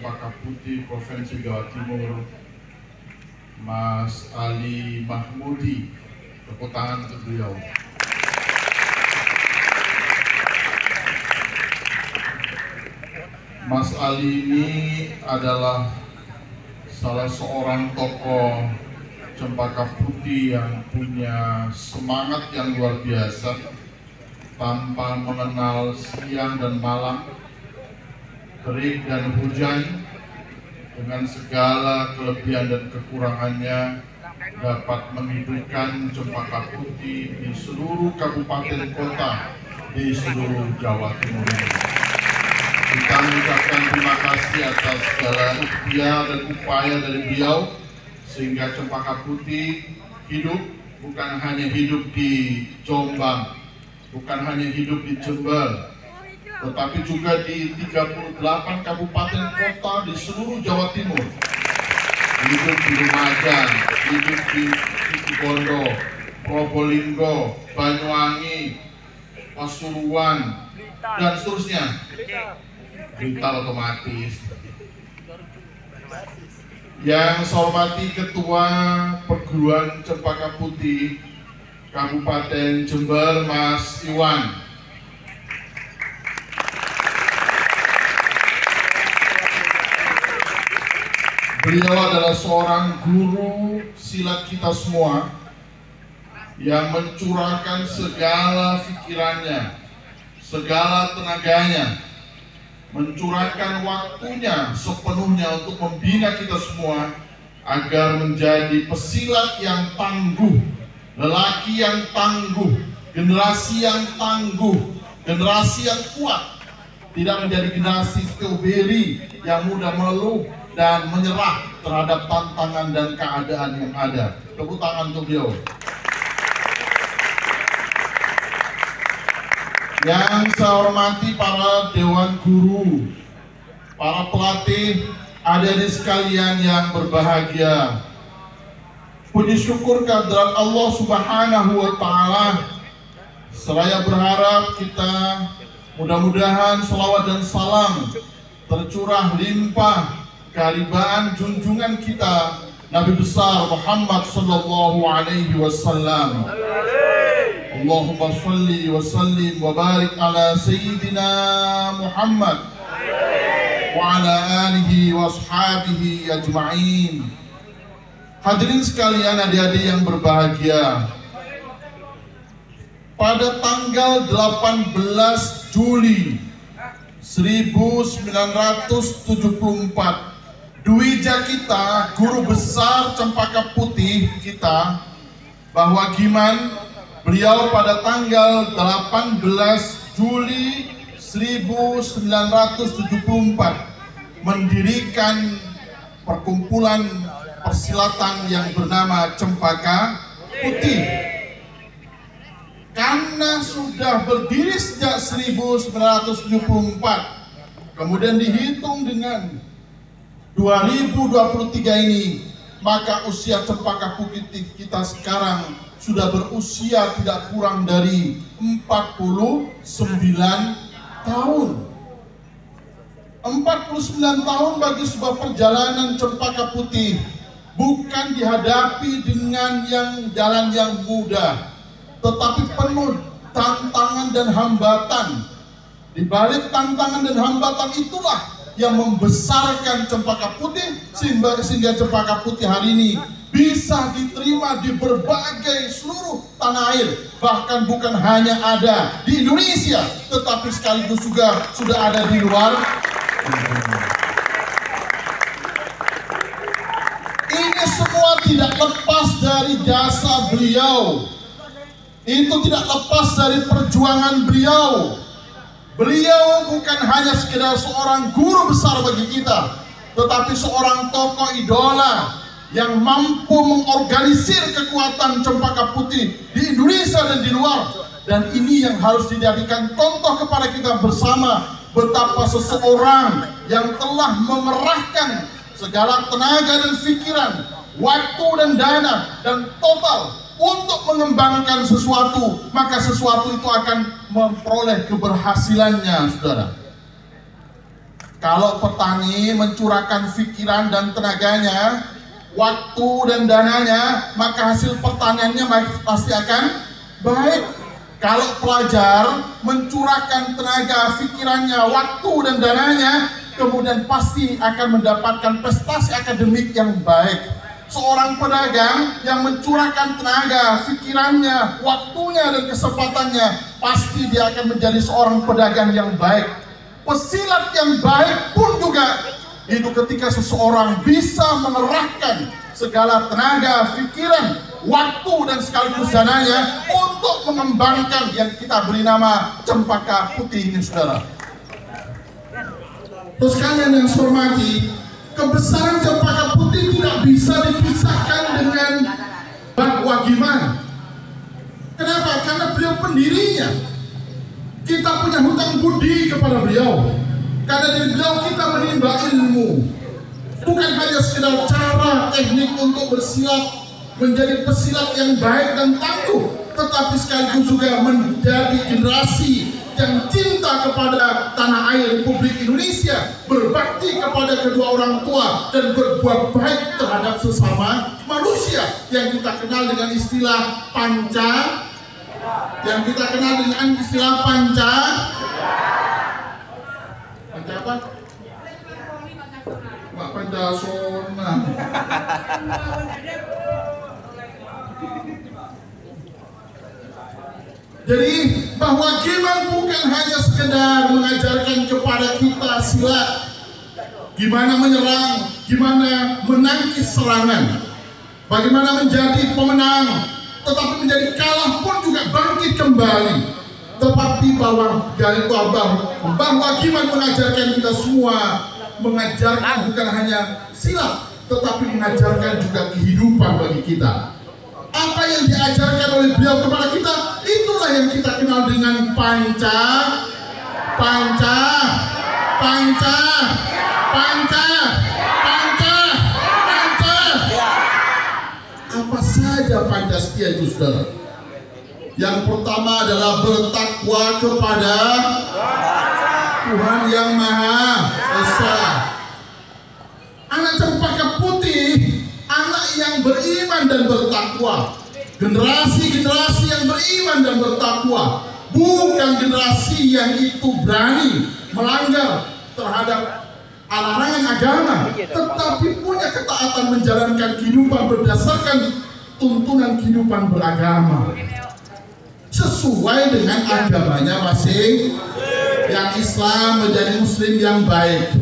Cempaka Putih Provinsi Jawa Timur, Mas Ali Mahmudi. Tepuk tangan untuk beliau. Mas Ali ini adalah salah seorang tokoh Cempaka Putih yang punya semangat yang luar biasa, tanpa mengenal siang dan malam, terik dan hujan. Dengan segala kelebihan dan kekurangannya dapat menghidupkan Cempaka Putih di seluruh kabupaten kota di seluruh Jawa Timur ini. Kita mengucapkan terima kasih atas segala ikhtiar dan upaya dari beliau, sehingga Cempaka Putih hidup, bukan hanya hidup di Jombang, bukan hanya hidup di Jember, tetapi juga di 38 kabupaten kota di seluruh Jawa Timur. Hidup di Lumajang, hidup di Situbondo, Probolinggo, Banyuwangi, Pasuruan, dan seterusnya. Blitar otomatis. Yang saya hormati Ketua Perguruan Cempaka Putih Kabupaten Jember, Mas Iwan. Beliau adalah seorang guru silat kita semua yang mencurahkan segala pikirannya, segala tenaganya, mencurahkan waktunya sepenuhnya untuk membina kita semua agar menjadi pesilat yang tangguh, lelaki yang tangguh, generasi yang tangguh, generasi yang kuat, tidak menjadi generasi strawberry yang mudah mengeluh dan menyerah terhadap tantangan dan keadaan yang ada. Tepuk tangan untuk beliau. Yang saya hormati para dewan guru, para pelatih, adik-adik sekalian yang berbahagia. Puji syukur kehadirat Allah Subhanahu wa Ta'ala. Seraya berharap kita mudah-mudahan salawat dan salam tercurah limpah keharibaan junjungan kita Nabi besar Muhammad sallallahu alaihi wasallam. Allahumma salli wa sallim wa barik ala Sayyidina Muhammad wa ala alihi wa ashabihi ajma'in. Hadirin sekalian, adik-adik yang berbahagia, pada tanggal 18 Juli 1974, Dwija kita, guru besar Cempaka Putih kita, bahwa Giman, beliau pada tanggal 18 Juli 1974 mendirikan perkumpulan persilatan yang bernama Cempaka Putih. Karena sudah berdiri sejak 1974, kemudian dihitung dengan 2023 ini, maka usia Cempaka Putih kita sekarang sudah berusia tidak kurang dari 49 tahun. 49 tahun bagi sebuah perjalanan Cempaka Putih bukan dihadapi dengan jalan yang mudah, tetapi penuh tantangan dan hambatan. Di balik tantangan dan hambatan itulah yang membesarkan Cempaka Putih sehingga Cempaka Putih hari ini bisa diterima di berbagai seluruh tanah air, bahkan bukan hanya ada di Indonesia, tetapi sekaligus juga sudah ada di luar. Ini semua tidak lepas dari jasa beliau, itu tidak lepas dari perjuangan beliau. Beliau bukan hanya sekedar seorang guru besar bagi kita, tetapi seorang tokoh idola yang mampu mengorganisir kekuatan Cempaka Putih di Indonesia dan di luar. Dan ini yang harus dijadikan contoh kepada kita bersama, betapa seseorang yang telah memerahkan segala tenaga dan pikiran, waktu dan dana, dan total untuk mengembangkan sesuatu, maka sesuatu itu akan memperoleh keberhasilannya, saudara. Kalau petani mencurahkan pikiran dan tenaganya, waktu dan dananya, maka hasil pertaniannya pasti akan baik. Kalau pelajar mencurahkan tenaga, pikirannya, waktu dan dananya, kemudian pasti akan mendapatkan prestasi akademik yang baik. Seorang pedagang yang mencurahkan tenaga, pikirannya, waktunya dan kesempatannya, pasti dia akan menjadi seorang pedagang yang baik. Pesilat yang baik pun juga itu ketika seseorang bisa mengerahkan segala tenaga, pikiran, waktu dan sekaligus dananya untuk mengembangkan yang kita beri nama cempaka putih ini, saudara. Terus kalian yang saya hormati, kebesaran cempaka putih tidak bisa dipisahkan dengan Bang Wagiman. Kenapa? Karena beliau pendirinya. Kita punya hutang budi kepada beliau. Karena dari beliau kita menimba ilmu. Bukan hanya sekedar cara teknik untuk bersilat menjadi pesilat yang baik dan tangguh, tetapi sekaligus juga menjadi generasi yang cinta kepada tanah air Republik Indonesia, berbakti kepada kedua orang tua dan berbuat baik terhadap sesama manusia yang kita kenal dengan istilah panca. Yang kita kenal dengan istilah panca apa? Pak Pancasona. Jadi bahwa Giman bukan hanya sekedar mengajarkan kepada kita silat, gimana menyerang, gimana menangkis serangan, bagaimana menjadi pemenang, tetapi menjadi kalah pun juga bangkit kembali. Tetapi bahwa Giman mengajarkan kita semua, mengajarkan bukan hanya silat, tetapi mengajarkan juga kehidupan bagi kita. Apa yang diajarkan oleh beliau kepada kita, itulah yang kita kenal dengan panca. Apa saja Pancasila itu, saudara? Yang pertama adalah bertakwa kepada Tuhan Yang Maha Esa. Anak cempaka putih, anak yang beriman dan bertakwa. Generasi-generasi yang beriman dan bertakwa, bukan generasi yang itu berani melanggar terhadap larangan agama, tetapi punya ketaatan menjalankan kehidupan berdasarkan tuntunan kehidupan beragama sesuai dengan agamanya masing. Yang Islam menjadi Muslim yang baik,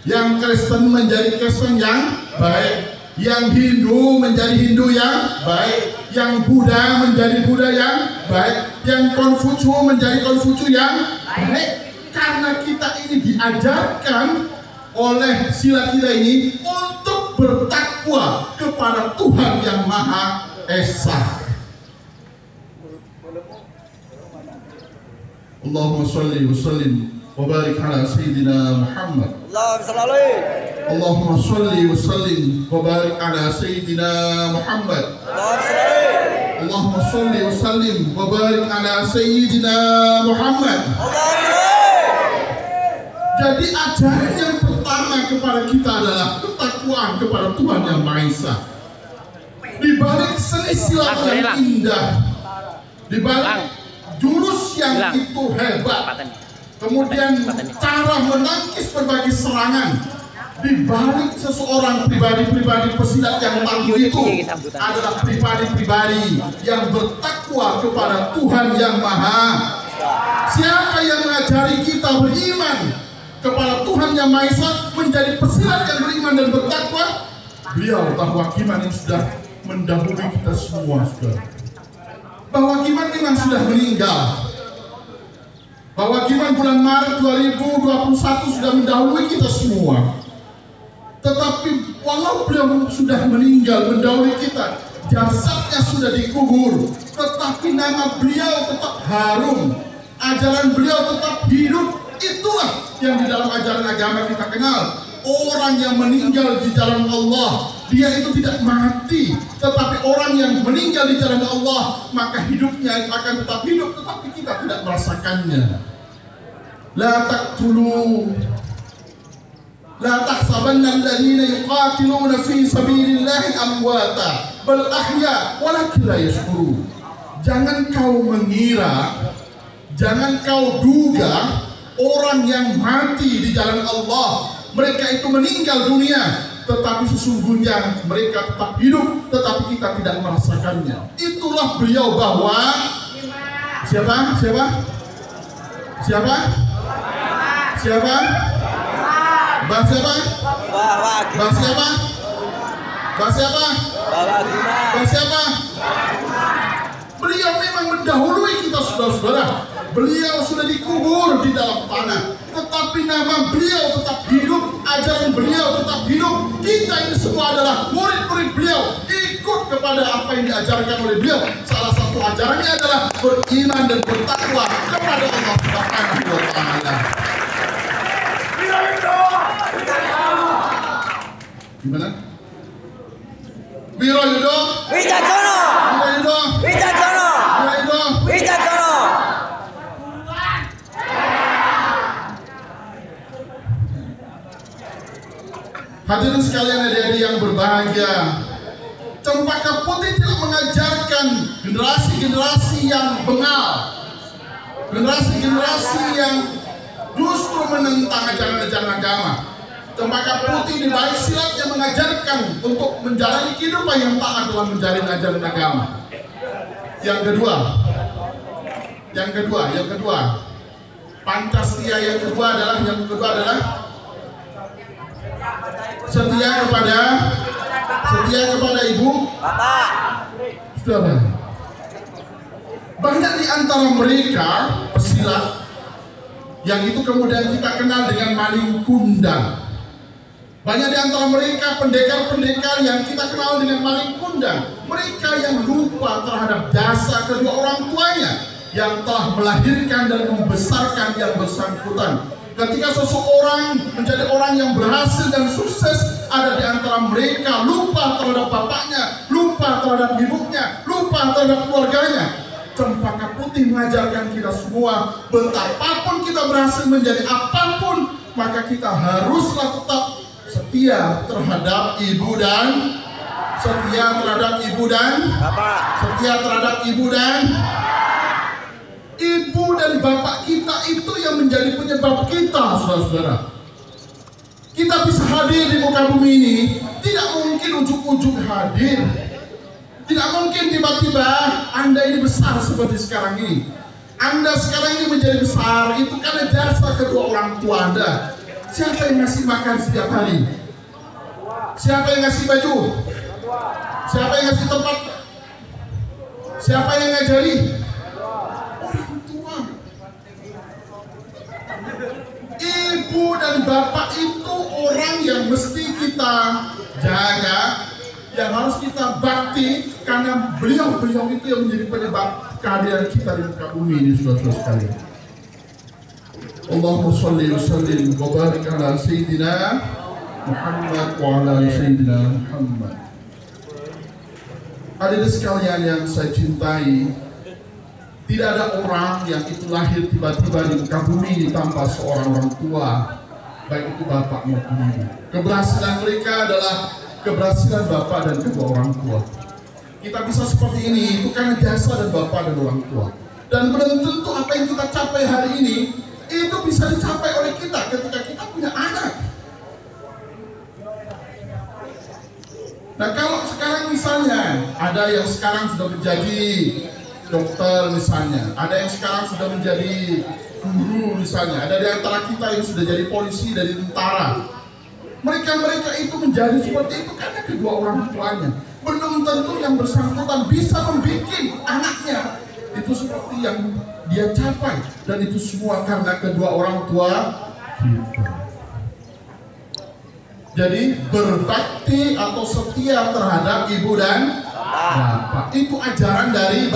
yang Kristen menjadi Kristen yang baik, yang Hindu menjadi Hindu yang baik, yang Buddha menjadi Buddha yang baik, yang Konfucu menjadi Konfucu yang baik. Karena kita ini diajarkan oleh silat kita ini untuk bertakwa kepada Tuhan Yang Maha Esa. Allahumma sholli wa sallim wa barik ala Sayyidina Muhammad. Allahumma sholli wa sallim wa barik ala Sayyidina Muhammad. Allahumma sholli wa sallim wa barik ala Sayyidina Muhammad. Jadi ajaran yang pertama kepada kita adalah ketakwaan kepada Tuhan Yang Maha Esa. Di balik seni silat yang indah, di balik jurus yang itu hebat, kemudian cara menangkis berbagai serangan, di balik seseorang pribadi-pribadi pesilat yang tangguh itu adalah pribadi-pribadi yang bertakwa kepada Tuhan Yang Maha. Siapa yang mengajari kita beriman kepada Tuhan Yang Maha Esa, menjadi pesilat yang beriman dan bertakwa? Beliau, bahwa Giman yang sudah mendahului kita semua, saudara. Bahwa Giman memang sudah meninggal. Bahwa Giman bulan Maret 2021 sudah mendahului kita semua. Tetapi walau beliau sudah meninggal, mendahului kita, jasadnya sudah dikubur, tetapi nama beliau tetap harum, ajaran beliau tetap hidup. Itulah yang di dalam ajaran agama kita kenal. Orang yang meninggal di jalan Allah, dia itu tidak mati, tetapi orang yang meninggal di jalan Allah, maka hidupnya akan tetap hidup, tetapi kita tidak merasakannya. La taqtulu La tahsabanna alladziina yuqaatiluna fi sabilillahi amwata bal ahya walakin la yashkurun. Jangan kau mengira, jangan kau duga orang yang mati di jalan Allah mereka itu meninggal dunia, tetapi sesungguhnya mereka tetap hidup, tetapi kita tidak merasakannya. Itulah beliau bahwa siapa? Bah siapa? Beliau memang mendahului kita, saudara-saudara. Beliau sudah dikubur di dalam tanah, tetapi nama beliau tetap hidup, ajaran beliau tetap hidup. Kita ini semua adalah murid-murid beliau, ikut kepada apa yang diajarkan oleh beliau. Salah satu ajarannya adalah beriman dan bertakwa kepada Allah Subhanahu wa Ta'ala. Gimana? Wiroyudo Wicaksono. Hadirin sekalian, adik-adik yang berbahagia, Cempaka Putih tidak mengajarkan generasi-generasi yang bengal, generasi-generasi yang justru menentang ajaran-ajaran agama. Cempaka Putih di balik silatnya mengajarkan untuk menjalani kehidupan yang taat dalam menjalin ajaran agama. Yang kedua, Pancasila yang kedua adalah setia kepada ibu bapak. Saudara, banyak di antara mereka pesilat yang itu kemudian kita kenal dengan maling kundang. Banyak di antara mereka pendekar-pendekar yang kita kenal dengan maling kundang. Mereka yang lupa terhadap jasa kedua orang tuanya yang telah melahirkan dan membesarkan yang bersangkutan. Ketika seseorang menjadi orang yang berhasil dan sukses, ada di antara mereka lupa terhadap bapaknya, lupa terhadap ibunya, lupa terhadap keluarganya. Cempaka Putih mengajarkan kita semua, betapapun kita berhasil menjadi apapun, maka kita haruslah tetap setia terhadap ibu dan bapak. Ibu dan bapak kita itu yang menjadi penyebab kita, saudara-saudara. Kita bisa hadir di muka bumi ini, tidak mungkin ujuk-ujuk hadir. Tidak mungkin tiba-tiba Anda ini besar seperti sekarang ini. Anda sekarang ini menjadi besar, itu karena jasa kedua orang tua Anda. Siapa yang ngasih makan setiap hari? Siapa yang ngasih baju? Siapa yang ngasih tempat? Siapa yang ngajari? Orang tua. Ibu dan bapak itu orang yang mesti kita jaga, yang harus kita bakti, karena beliau-beliau itu yang menjadi penyebab kehadiran kita di muka bumi ini, saudara-saudara sekalian. Allahumma sholli wa sallim wa barik ala sayyidina Muhammad wa ala sayyidina Muhammad. Hadirin sekalian yang saya cintai, tidak ada orang yang itu lahir tiba-tiba di muka bumi ini tanpa seorang orang tua, baik itu bapak maupun ibu. Keberhasilan mereka adalah keberhasilan bapak dan kedua orang tua. Kita bisa seperti ini itu karena jasa dan bapak dan orang tua. Dan belum tentu apa yang kita capai hari ini itu bisa dicapai oleh kita ketika kita punya anak. Nah, kalau sekarang misalnya ada yang sekarang sudah menjadi dokter misalnya, ada yang sekarang sudah menjadi guru misalnya, ada di antara kita yang sudah jadi polisi, dari tentara. Mereka itu menjadi seperti itu karena kedua orang tuanya. Belum tentu yang bersangkutan bisa membuat anaknya itu seperti yang dia capai, dan itu semua karena kedua orang tua kita. Jadi berbakti atau setia terhadap ibu dan bapak itu ajaran dari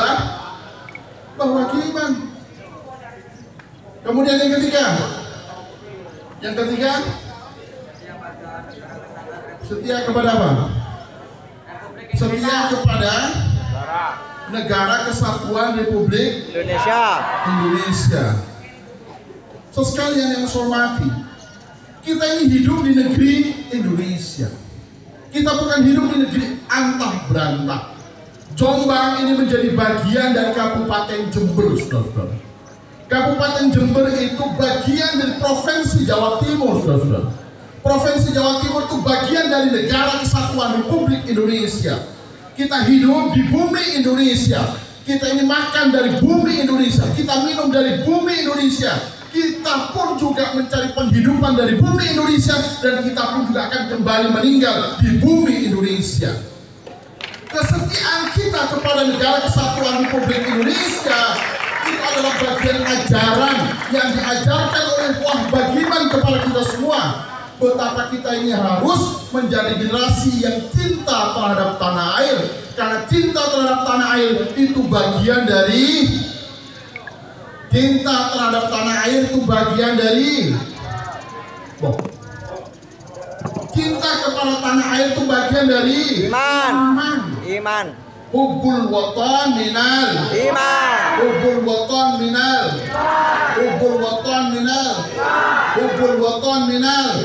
bahwa Kiman. Kemudian yang ketiga, setia kepada apa? Setia kepada Negara Kesatuan Republik Indonesia. Sekalian yang saya hormati, Kita ini hidup di negeri Indonesia. Kita bukan hidup di negeri antah berantah. Jombang ini menjadi bagian dari Kabupaten Jember, saudara-saudara. Kabupaten Jember itu bagian dari Provinsi Jawa Timur, saudara-saudara. Provinsi Jawa Timur itu bagian dari Negara Kesatuan Republik Indonesia. Kita hidup di bumi Indonesia. Kita ini makan dari bumi Indonesia. Kita minum dari bumi Indonesia. Kita pun juga mencari penghidupan dari bumi Indonesia. Dan kita pun juga akan kembali meninggal di bumi Indonesia. Kesetiaan kita kepada Negara Kesatuan Republik Indonesia itu adalah bagian ajaran yang diajarkan oleh Wah Bagiman kepada kita semua. Betapa kita ini harus menjadi generasi yang cinta terhadap tanah air. Karena cinta terhadap tanah air itu bagian dari cinta kepada tanah air itu bagian dari iman. Hubbul watan minal Iman. Hubbul watan minal Hubbul watan minal Hubbul watan minal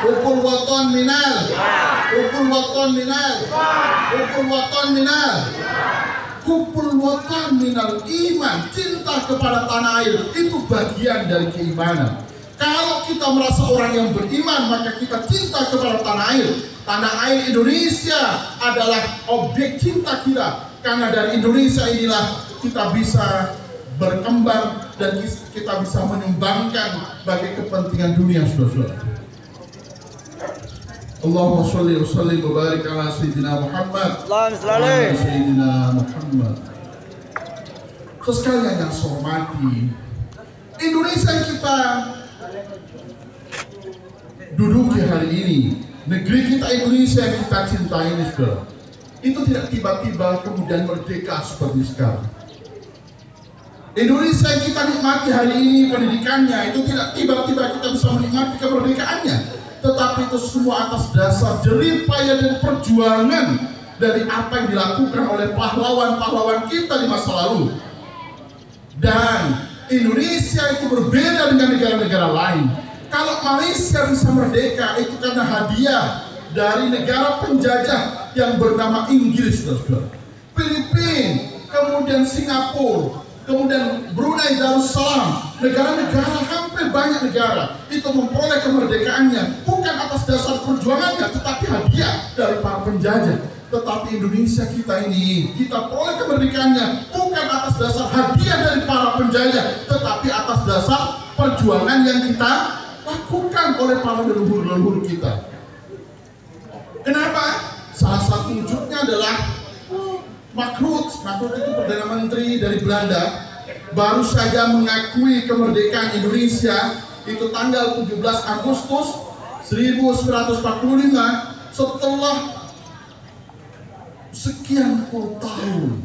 Hubbul watan minal Hubbul watan minal Hubbul watan minal Hubbul watan minal iman. Cinta kepada tanah air itu bagian dari keimanan. Kalau kita merasa orang yang beriman, maka kita cinta kepada tanah air. Tanah air Indonesia adalah objek cinta kita. Karena dari Indonesia inilah kita bisa berkembang dan kita bisa menyumbangkan bagi kepentingan dunia, saudara-saudara. Allahumma sholli wa sallim wa barik ala sayyidina Muhammad. Allahumma sholli. Sayyidina Muhammad. Sekalian yang saya hormati, Indonesia yang kita duduki hari ini, negeri kita Indonesia yang kita cintai ini, saudara, itu tidak tiba-tiba kemudian merdeka seperti sekarang. Indonesia yang kita nikmati hari ini pendidikannya itu tidak tiba-tiba kita bisa menikmati kemerdekaannya, tetapi itu semua atas dasar jerih payah dan perjuangan dari apa yang dilakukan oleh pahlawan-pahlawan kita di masa lalu. Dan Indonesia itu berbeda dengan negara-negara lain. Kalau Malaysia bisa merdeka itu karena hadiah dari negara penjajah yang bernama Inggris, saudara. Filipina, kemudian Singapura, kemudian Brunei Darussalam, negara-negara, hampir banyak negara itu memperoleh kemerdekaannya bukan atas dasar perjuangannya, tetapi hadiah dari para penjajah. Tetapi Indonesia kita ini, kita peroleh kemerdekaannya bukan atas dasar hadiah dari para penjajah, tetapi atas dasar perjuangan yang kita lakukan oleh para leluhur-leluhur kita. Kenapa? Salah satu wujudnya adalah Mark Rutte itu Perdana Menteri dari Belanda, baru saja mengakui kemerdekaan Indonesia itu tanggal 17 Agustus 1945 setelah sekian puluh tahun.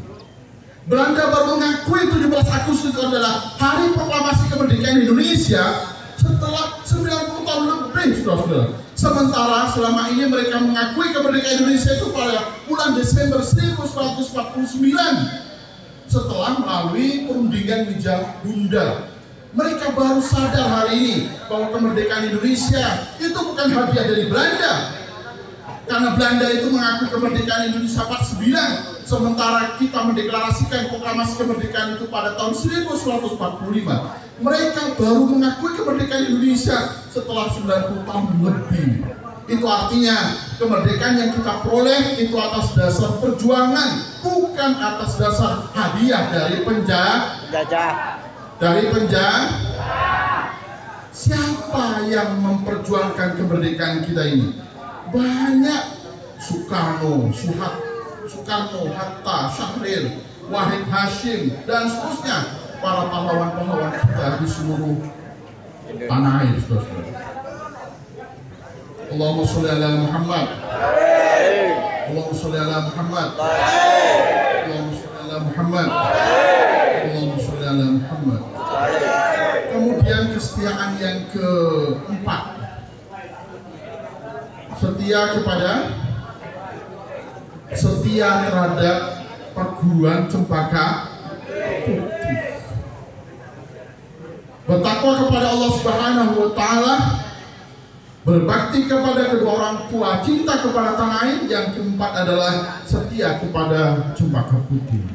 Belanda baru mengakui 17 Agustus itu adalah hari proklamasi kemerdekaan Indonesia setelah 90 tahun lebih, saudara-saudara. Sementara selama ini mereka mengakui kemerdekaan Indonesia itu pada bulan Desember 1949 setelah melalui perundingan Mijah Bunda. Mereka baru sadar hari ini bahwa kemerdekaan Indonesia itu bukan hadiah dari Belanda, karena Belanda itu mengakui kemerdekaan Indonesia 49, sementara kita mendeklarasikan proklamasi kemerdekaan itu pada tahun 1945. Mereka baru mengakui kemerdekaan Indonesia setelah 90 tahun lebih. Itu artinya kemerdekaan yang kita peroleh itu atas dasar perjuangan, bukan atas dasar hadiah dari penjajah. Siapa yang memperjuangkan kemerdekaan kita ini? Banyak. Soekarno, Hatta, Syahrir, Wahid Hashim, dan seterusnya. Para pahlawan-pahlawan kita di seluruh tanah air, saudara-saudara. Allahumma sholli ala Muhammad. Allahumma sholli ala Muhammad. Allahumma sholli ala Muhammad. Allahumma sholli ala Muhammad. Kemudian kesetiaan yang keempat, setia terhadap perguruan Cempaka Putih. Bertakwa kepada Allah Subhanahu wa Ta'ala berbakti kepada kedua orang tua, cinta kepada tanah air. Yang keempat adalah setia kepada Cempaka Putih.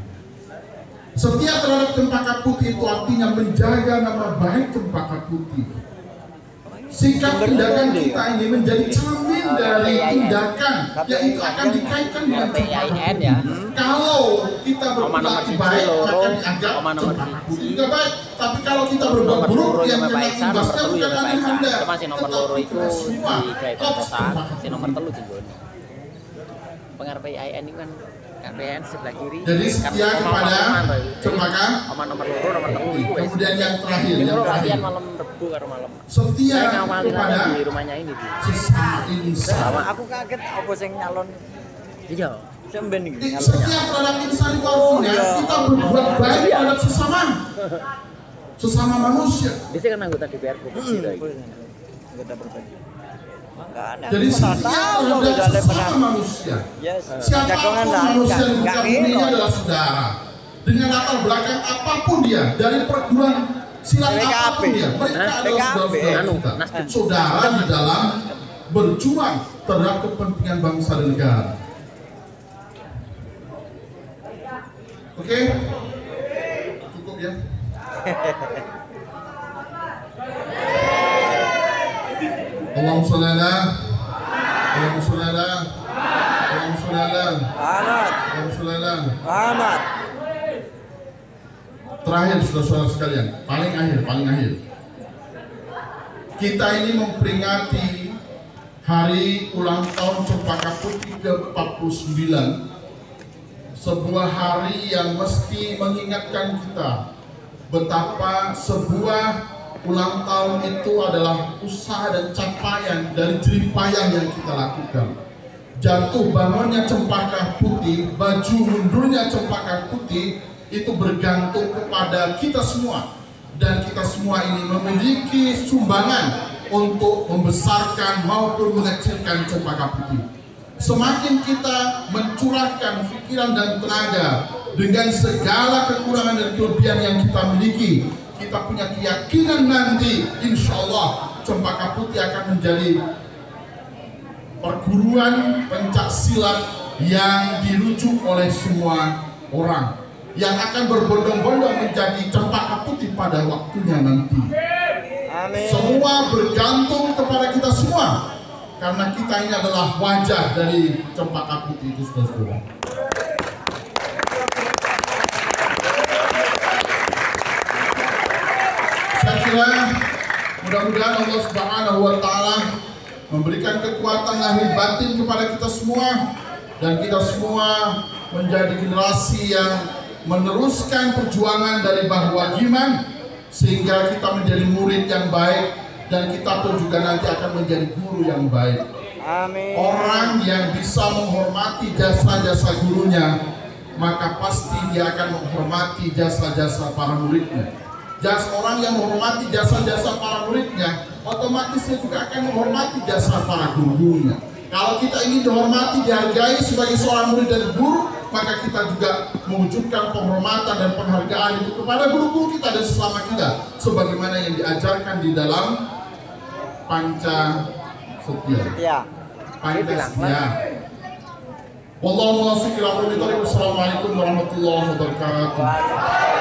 Setia terhadap Cempaka Putih itu artinya menjaga nama baik Cempaka Putih. Sikap tindakan kita ini menjadi cermin dari tindakan yang itu akan dikaitkan dengan Cempaka Putih. Kalau kita berperilaku baik, maka dianggap Cempaka Putih juga baik. Tapi kalau kita berbuat buruk, yang kena imbasnya bukan hanya Anda, masih nomor loro itu semua. di kota, si nomor telu juga. Pengaruh PIN ini kan PIN sebelah kiri. Jadi setia kepada Cempaka. Nomor loro, nomor telu itu. Kemudian yang terakhir, malam Rebu karo malam. Setia kepada di rumahnya ini. sesama insan. Sama aku kaget apa sing nyalon. Iya. Semben iki. Setia terhadap insan itu artinya kita berbuat baik terhadap sesama manusia. Dia kan anggota DPR provinsi lagi. Anggota provinsi. Makanya Jadi setia terhadap sesama manusia. Siapapun manusia di muka bumi ini adalah saudara. Dengan latar belakang apapun dia, dari perguruan silat apapun dia, mereka adalah saudara-saudara kita. Saudara di dalam berjuang terhadap kepentingan bangsa dan negara. Oke? Cukup ya? Allahumma sholli ala Allahumma sholli ala Allahumma sholli ala Ahmad. Allahumma sholli ala. Ahmad. Terakhir saudara-saudara sekalian, paling akhir. Kita ini memperingati hari ulang tahun Cempaka Putih ke-49. Sebuah hari yang mesti mengingatkan kita betapa sebuah ulang tahun itu adalah usaha dan capaian dari jerih payah yang kita lakukan. Jatuh bangunnya Cempaka Putih, baju mundurnya Cempaka Putih itu bergantung kepada kita semua. Dan kita semua ini memiliki sumbangan untuk membesarkan maupun mengecilkan Cempaka Putih. Semakin kita mencurahkan pikiran dan tenaga dengan segala kekurangan dan kelebihan yang kita miliki, kita punya keyakinan nanti insya Allah Cempaka Putih akan menjadi perguruan pencak silat yang dirujuk oleh semua orang, yang akan berbondong-bondong menjadi Cempaka Putih pada waktunya nanti. Amin. Semua bergantung kepada kita semua, karena kita ini adalah wajah dari Cempaka Putih itu, saudara-saudara. Saya kira mudah-mudahan Allah Subhanahu wa Ta'ala memberikan kekuatan lahir batin kepada kita semua, dan kita semua menjadi generasi yang meneruskan perjuangan dari Mbah Wagiman, sehingga kita menjadi murid yang baik, dan kita pun juga nanti akan menjadi guru yang baik. Amin. Orang yang bisa menghormati jasa-jasa gurunya, maka pasti dia akan menghormati jasa-jasa para muridnya. Orang yang menghormati jasa-jasa para muridnya, otomatis dia juga akan menghormati jasa para gurunya. Kalau kita ingin dihormati, dihargai sebagai seorang murid dan guru, maka kita juga mewujudkan penghormatan dan penghargaan itu kepada guru-guru kita dan sesama kita, sebagaimana yang diajarkan di dalam Pancasila. Pancasila. Wallahu a'lam. Assalamualaikum warahmatullahi wabarakatuh.